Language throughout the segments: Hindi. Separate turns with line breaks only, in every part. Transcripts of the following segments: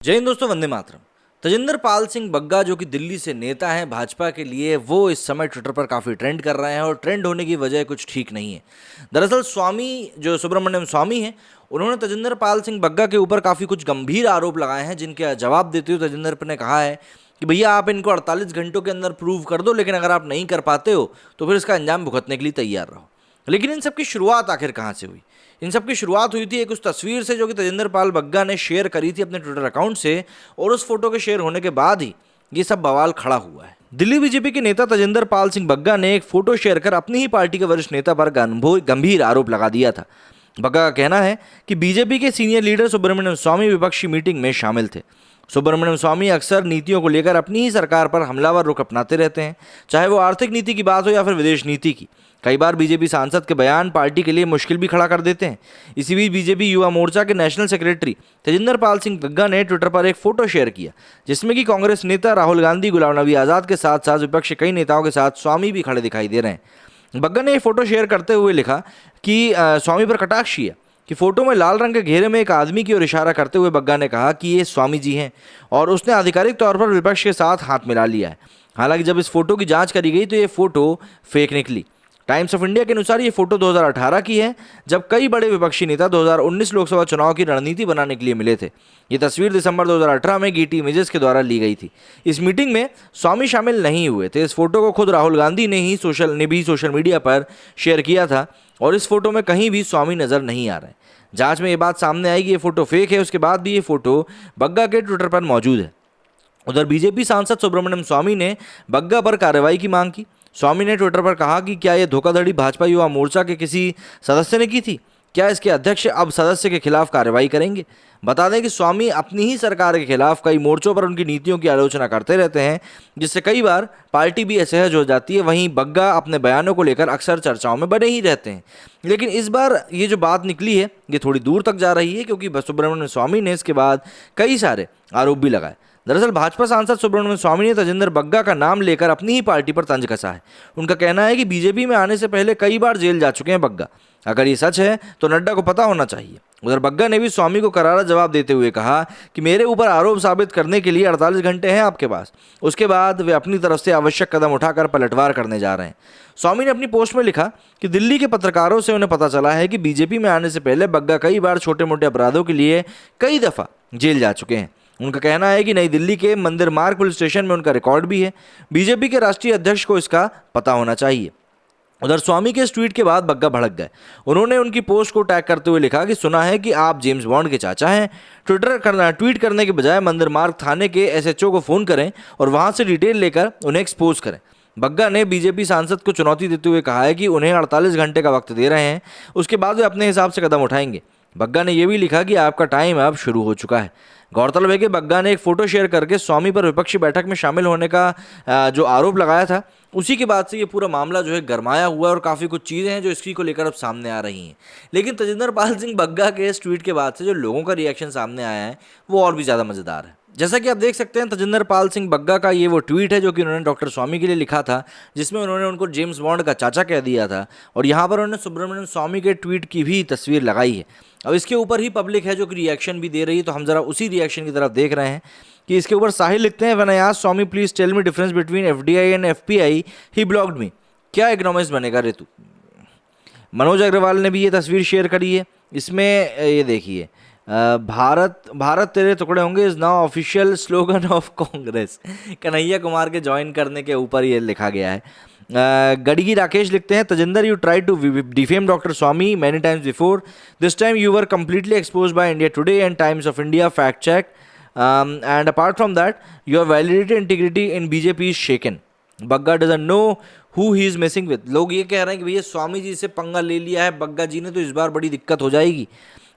जय हिंद दोस्तों, वंदे मातरम। तजिंदर पाल सिंह बग्गा जो कि दिल्ली से नेता हैं भाजपा के लिए, वो इस समय ट्विटर पर काफ़ी ट्रेंड कर रहे हैं और ट्रेंड होने की वजह कुछ ठीक नहीं है। दरअसल स्वामी जो सुब्रमण्यम स्वामी हैं, उन्होंने तजिंदर पाल सिंह बग्गा के ऊपर काफ़ी कुछ गंभीर आरोप लगाए हैं, जिनके जवाब देते हुए तजिंदर ने कहा है कि भैया आप इनको 48 घंटों के अंदर प्रूव कर दो, लेकिन अगर आप नहीं कर पाते हो तो फिर इसका अंजाम भुगतने के लिए तैयार रहो। लेकिन इन सब की शुरुआत आखिर कहाँ से हुई? इन सब की शुरुआत हुई थी एक उस तस्वीर से जो कि तजिंदर पाल बग्गा ने शेयर करी थी अपने ट्विटर अकाउंट से, और उस फोटो के शेयर होने के बाद ही ये सब बवाल खड़ा हुआ है। दिल्ली बीजेपी के नेता तजिंदर पाल सिंह बग्गा ने एक फोटो शेयर कर अपनी ही पार्टी के वरिष्ठ नेता पर गंभीर आरोप लगा दिया था। बग्गा का कहना है कि बीजेपी के सीनियर लीडर सुब्रमण्यम स्वामी विपक्षी मीटिंग में शामिल थे। सुब्रमण्यम स्वामी अक्सर नीतियों को लेकर अपनी ही सरकार पर हमलावर रुख अपनाते रहते हैं, चाहे वो आर्थिक नीति की बात हो या फिर विदेश नीति की। कई बार बीजेपी सांसद के बयान पार्टी के लिए मुश्किल भी खड़ा कर देते हैं। इसी बीच बीजेपी युवा मोर्चा के नेशनल सेक्रेटरी तजिंदर पाल सिंह बग्गा ने ट्विटर पर एक फोटो शेयर किया, जिसमें कि कांग्रेस नेता राहुल गांधी, गुलाम नबी आज़ाद के साथ साथ विपक्ष के कई नेताओं के साथ स्वामी भी खड़े दिखाई दे रहे हैं। बग्गा ने ये फोटो शेयर करते हुए लिखा कि स्वामी पर कटाक्ष किया कि फोटो में लाल रंग के घेरे में एक आदमी की ओर इशारा करते हुए बग्गा ने कहा कि ये स्वामी जी हैं और उसने आधिकारिक तौर पर विपक्ष के साथ हाथ मिला लिया है। हालांकि जब इस फोटो की जांच करी गई तो ये फोटो फेक निकली। टाइम्स ऑफ इंडिया के अनुसार ये फोटो 2018 की है, जब कई बड़े विपक्षी नेता 2019 लोकसभा चुनाव की रणनीति बनाने के लिए मिले थे। ये तस्वीर दिसंबर 2018 में गेटी इमेजेस के द्वारा ली गई थी। इस मीटिंग में स्वामी शामिल नहीं हुए थे। इस फोटो को खुद राहुल गांधी ने सोशल मीडिया पर शेयर किया था और इस फोटो में कहीं भी स्वामी नजर नहीं आ रहे। जांच में ये बात सामने आई कि ये फोटो फेक है, उसके बाद भी ये फोटो बग्गा के ट्विटर पर मौजूद है। उधर बीजेपी सांसद सुब्रमण्यम स्वामी ने बग्गा पर कार्रवाई की मांग की। स्वामी ने ट्विटर पर कहा कि क्या यह धोखाधड़ी भाजपा युवा मोर्चा के किसी सदस्य ने की थी? क्या इसके अध्यक्ष अब सदस्य के खिलाफ कार्रवाई करेंगे? बता दें कि स्वामी अपनी ही सरकार के खिलाफ कई मोर्चों पर उनकी नीतियों की आलोचना करते रहते हैं, जिससे कई बार पार्टी भी असहज हो जाती है। वहीं बग्गा अपने बयानों को लेकर अक्सर चर्चाओं में बने ही रहते हैं, लेकिन इस बार ये जो बात निकली है ये थोड़ी दूर तक जा रही है, क्योंकि सुब्रमण्यम स्वामी ने इसके बाद कई सारे आरोप भी लगाए। दरअसल भाजपा सांसद सुब्रमण्यम स्वामी ने तजिंदर बग्गा का नाम लेकर अपनी ही पार्टी पर तंज कसा है। उनका कहना है कि बीजेपी में आने से पहले कई बार जेल जा चुके हैं बग्गा। अगर ये सच है तो नड्डा को पता होना चाहिए। उधर बग्गा ने भी स्वामी को करारा जवाब देते हुए कहा कि मेरे ऊपर आरोप साबित करने के लिए 48 घंटे हैं आपके पास, उसके बाद वे अपनी तरफ से आवश्यक कदम उठाकर पलटवार करने जा रहे हैं। स्वामी ने अपनी पोस्ट में लिखा कि दिल्ली के पत्रकारों से उन्हें पता चला है कि बीजेपी में आने से पहले बग्गा कई बार छोटे मोटे अपराधों के लिए कई दफ़ा जेल जा चुके हैं। उनका कहना है कि नई दिल्ली के मंदिर मार्ग पुलिस स्टेशन में उनका रिकॉर्ड भी है। बीजेपी के राष्ट्रीय अध्यक्ष को इसका पता होना चाहिए। उधर स्वामी के इस ट्वीट के बाद बग्गा भड़क गए। उन्होंने उनकी पोस्ट को टैग करते हुए लिखा कि सुना है कि आप जेम्स बॉन्ड के चाचा हैं। ट्वीट करने के बजाय मंदिर मार्ग थाने के एसएचओ को फ़ोन करें और वहां से डिटेल लेकर उन्हें एक्सपोज करें। बग्गा ने बीजेपी सांसद को चुनौती देते हुए कहा है कि उन्हें 48 घंटे का वक्त दे रहे हैं, उसके बाद वे अपने हिसाब से कदम उठाएंगे। बग्गा ने यह भी लिखा कि आपका टाइम अब शुरू हो चुका है। गौरतलब है कि बग्गा ने एक फोटो शेयर करके स्वामी पर विपक्षी बैठक में शामिल होने का जो आरोप लगाया था, उसी के बाद से ये पूरा मामला जो है गरमाया हुआ है और काफ़ी कुछ चीज़ें हैं जो इसकी को लेकर अब सामने आ रही हैं। लेकिन तजिंदर पाल सिंह बग्गा के इस ट्वीट के बाद से जो लोगों का रिएक्शन सामने आया है वो और भी ज़्यादा मज़ेदार है। जैसा कि आप देख सकते हैं, तजिंदर पाल सिंह बग्गा का ये वो ट्वीट है जो कि उन्होंने डॉक्टर स्वामी के लिए लिखा था, जिसमें उन्होंने उनको जेम्स बॉन्ड का चाचा कह दिया था, और यहाँ पर उन्होंने सुब्रमण्यम स्वामी के ट्वीट की भी तस्वीर लगाई है। अब इसके ऊपर ही पब्लिक है जो कि रिएक्शन भी दे रही है, तो हम जरा उसी रिएक्शन की तरफ देख रहे हैं कि इसके ऊपर साहिल लिखते हैं, when I asked Swamy please tell me difference between FDI and FPI he blocked me. क्या इकोनॉमिक्स बनेगा रे तू। मनोज अग्रवाल ने भी ये तस्वीर शेयर करी है। इसमें ये देखिए, भारत तेरे टुकड़े होंगे is now official slogan of Congress. Kanhaiya Kumar के ज्वाइन करने के ऊपर ये लिखा गया है। गड़गी राकेश लिखते हैं, Tajinder you try to defame doctor Swamy many times before, this time you were completely exposed by India Today and Times of India fact check, and apart from that your validity integrity in BJP is shaken. Bagga doesn't know who he is messing with। लोग ये कह रहे हैं कि भैया स्वामी जी से पंगा ले लिया है बग्गा जी ने, तो इस बार बड़ी दिक्कत हो जाएगी।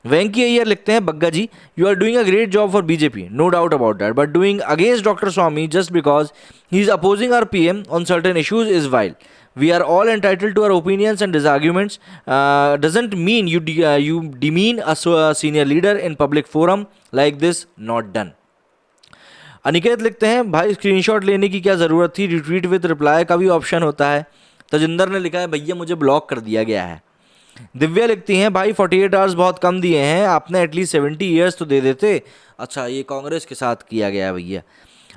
वेंकी अय्यर लिखते हैं, Bagga ji you are doing a great job for BJP, no doubt about that, but doing against doctor Swamy just because he is opposing our PM on certain issues is wild. We are all entitled to our opinions and disagreements. Doesn't mean you demean a senior leader in public forum like this. Not done. Aniket लिखते हैं, भाई स्क्रीनशॉट लेने की क्या ज़रूरत थी, रिट्वीट विद रिप्लाई का भी ऑप्शन होता है। तजिंदर ने लिखा है, भैया मुझे ब्लॉक कर दिया गया है। दिव्या लिखती हैं भाई 48 आवर्स बहुत कम दिए हैं, आपने एटलीस्ट 70 ईयर्स तो दे देते। अच्छा, ये कांग्रेस के साथ किया गया है भैया।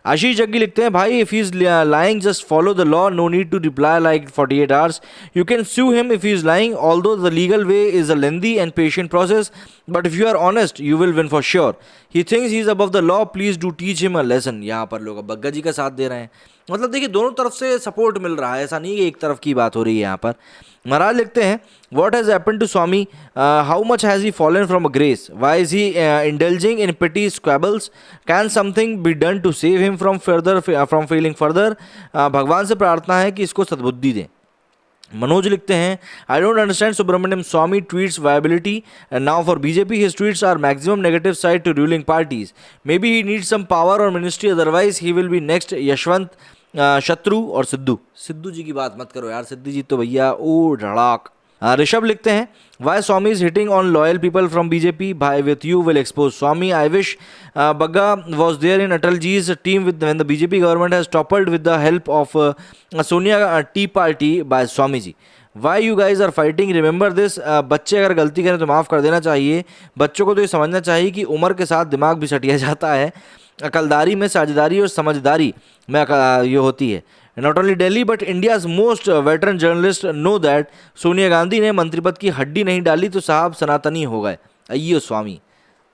आशीष जग्गी लिखते हैं भाई if he is lying just follow the law, no need to reply like 48 hours, you can sue him if he is lying, although the legal way is a lengthy and patient process, but if you are honest you will win for sure. He thinks he is above the law, please do teach him a lesson. यहाँ पर लोग अब बग्गा जी का साथ दे रहे हैं। मतलब देखिए दोनों तरफ से सपोर्ट मिल रहा है, ऐसा नहीं कि एक तरफ की बात हो रही है यहाँ पर। महाराज लिखते हैं what has happened to Swami, how much has he fallen from a grace, why is he indulging in petty squabbles, can something be done to save him from failing further? भगवान से प्रार्थना है कि इसको सद्बुद्धि दें। मनोज लिखते हैं I don't understand Subramanian Swamy tweets viability now for BJP, his tweets are maximum negative side to ruling parties, may be he needs some power और ministry, otherwise he will be next Yashwant, Shatru और सिद्धू जी की बात मत करो यार, सिद्धू जी तो भैया ओ धड़ाक। ऋषभ लिखते हैं why Swamy is hitting on loyal people from BJP, भाई with you will expose Swamy, I wish Bagga was there in Atal जीज team with when the BJP government has toppled with the help of Sonia tea party by Swamy ji, why you guys are fighting, remember this, बच्चे अगर गलती करें तो माफ़ कर देना चाहिए, बच्चों को तो ये समझना चाहिए कि उम्र के साथ दिमाग भी सटिया जाता है, अकलदारी में साझेदारी और समझदारी में ये होती है। Not only Delhi but India's most veteran journalist know that Sonia Gandhi ने मंत्री पद की हड्डी नहीं डाली तो साहब सनातनी हो गए, अय्यो स्वामी।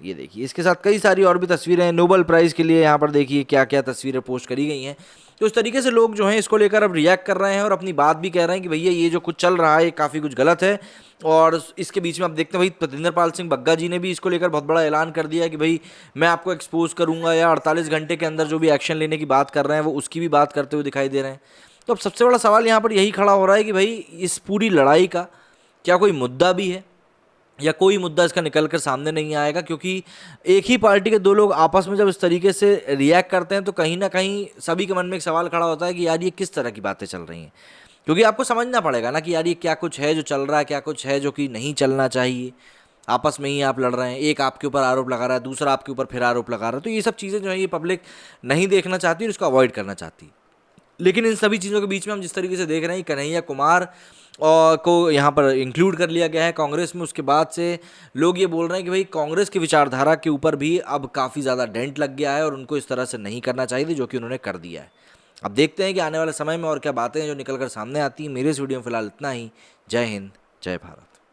ये देखिए इसके साथ कई सारी और भी तस्वीरें हैं, नोबेल प्राइज़ के लिए यहाँ पर देखिए क्या क्या तस्वीरें पोस्ट करी गई हैं। तो इस तरीके से लोग जो हैं इसको लेकर अब रिएक्ट कर रहे हैं और अपनी बात भी कह रहे हैं कि भैया ये जो कुछ चल रहा है ये काफ़ी कुछ गलत है। और इसके बीच में आप देखते हैं भाई तजिंदर पाल सिंह बग्गा जी ने भी इसको लेकर बहुत बड़ा ऐलान कर दिया है कि भाई मैं आपको एक्सपोज करूंगा, या 48 घंटे के अंदर जो भी एक्शन लेने की बात कर रहे हैं वो उसकी भी बात करते हुए दिखाई दे रहे हैं। तो अब सबसे बड़ा सवाल यहाँ पर यही खड़ा हो रहा है कि भाई इस पूरी लड़ाई का क्या कोई मुद्दा भी है, या कोई मुद्दा इसका निकल कर सामने नहीं आएगा, क्योंकि एक ही पार्टी के दो लोग आपस में जब इस तरीके से रिएक्ट करते हैं तो कहीं ना कहीं सभी के मन में एक सवाल खड़ा होता है कि यार ये किस तरह की बातें चल रही हैं। क्योंकि आपको समझना पड़ेगा ना कि यार ये क्या कुछ है जो चल रहा है, क्या कुछ है जो कि नहीं चलना चाहिए। आपस में ही आप लड़ रहे हैं, एक आपके ऊपर आरोप लगा रहा है, दूसरा आपके ऊपर फिर आरोप लगा रहा है। तो ये सब चीज़ें जो है ये पब्लिक नहीं देखना चाहती और इसको अवॉइड करना चाहती। लेकिन इन सभी चीज़ों के बीच में हम जिस तरीके से देख रहे हैं कन्हैया कुमार और को यहाँ पर इंक्लूड कर लिया गया है कांग्रेस में, उसके बाद से लोग ये बोल रहे हैं कि भाई कांग्रेस की विचारधारा के ऊपर भी अब काफ़ी ज़्यादा डेंट लग गया है और उनको इस तरह से नहीं करना चाहिए थी जो कि उन्होंने कर दिया है। अब देखते हैं कि आने वाले समय में और क्या बातें हैं जो निकल कर सामने आती हैं। मेरे इस वीडियो में फिलहाल इतना ही। जय हिंद, जय भारत।